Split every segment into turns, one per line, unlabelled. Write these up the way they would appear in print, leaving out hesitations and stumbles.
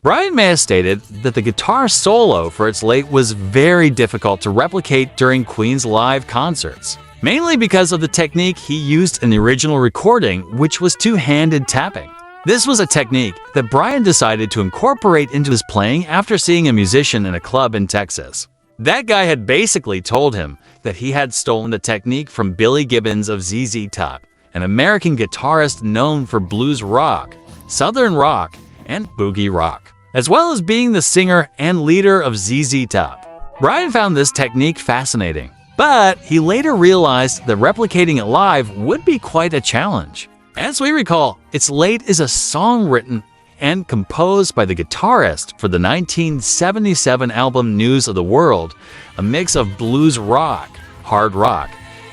Brian May has stated that the guitar solo for It's Late was very difficult to replicate during Queen's live concerts, mainly because of the technique he used in the original recording, which was two-handed tapping. This was a technique that Brian decided to incorporate into his playing after seeing a musician in a club in Texas. That guy had basically told him that he had stolen the technique from Billy Gibbons of ZZ Top, an American guitarist known for blues rock, southern rock, and boogie rock, as well as being the singer and leader of ZZ Top. Brian found this technique fascinating, but he later realized that replicating it live would be quite a challenge. As we recall, It's Late is a song written and composed by the guitarist for the 1977 album News of the World, a mix of blues rock, hard rock,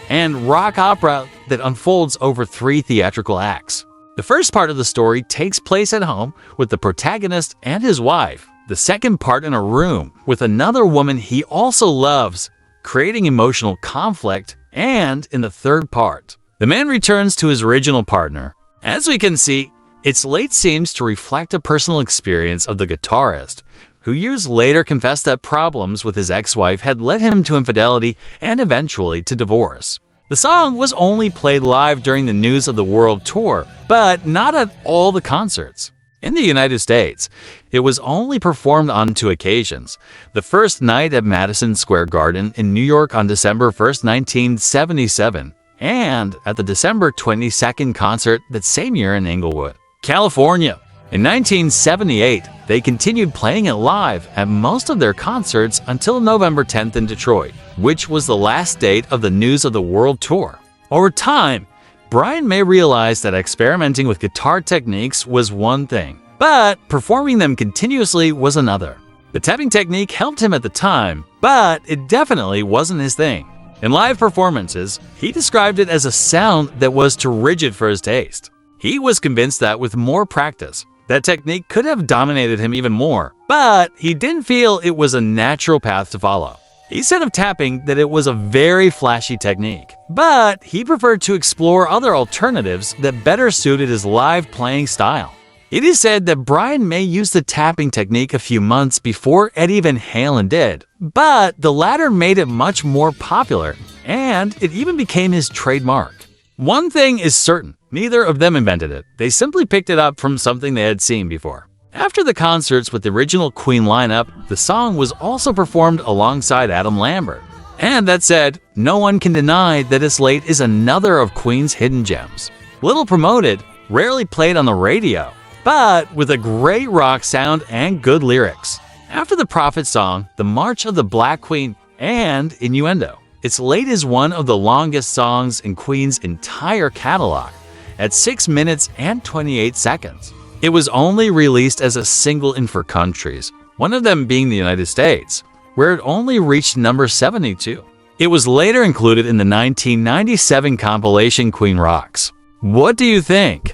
and rock opera that unfolds over 3 theatrical acts. The first part of the story takes place at home with the protagonist and his wife, the second part in a room with another woman he also loves, creating emotional conflict, and in the third part, the man returns to his original partner. As we can see, It's Late seems to reflect a personal experience of the guitarist, who years later confessed that problems with his ex-wife had led him to infidelity and eventually to divorce. The song was only played live during the News of the World tour, but not at all the concerts. In the United States, it was only performed on 2 occasions. The first night at Madison Square Garden in New York on December 1st, 1977, and at the December 22nd concert that same year in Inglewood, California. In 1978, they continued playing it live at most of their concerts until November 10th in Detroit, which was the last date of the News of the World tour. Over time, Brian May realized that experimenting with guitar techniques was one thing, but performing them continuously was another. The tapping technique helped him at the time, but it definitely wasn't his thing. In live performances, he described it as a sound that was too rigid for his taste. He was convinced that with more practice, that technique could have dominated him even more, but he didn't feel it was a natural path to follow. He said of tapping that it was a very flashy technique, but he preferred to explore other alternatives that better suited his live playing style. It is said that Brian May used the tapping technique a few months before Eddie Van Halen did, but the latter made it much more popular, and it even became his trademark. One thing is certain, neither of them invented it. They simply picked it up from something they had seen before. After the concerts with the original Queen lineup, the song was also performed alongside Adam Lambert. And that said, no one can deny that It's Late is another of Queen's hidden gems. Little promoted, rarely played on the radio, but with a great rock sound and good lyrics. After the Prophet song, The March of the Black Queen, and Innuendo, It's Late is one of the longest songs in Queen's entire catalog, at 6 minutes and 28 seconds. It was only released as a single in 4 countries, one of them being the United States, where it only reached number 72. It was later included in the 1997 compilation Queen Rocks. What do you think?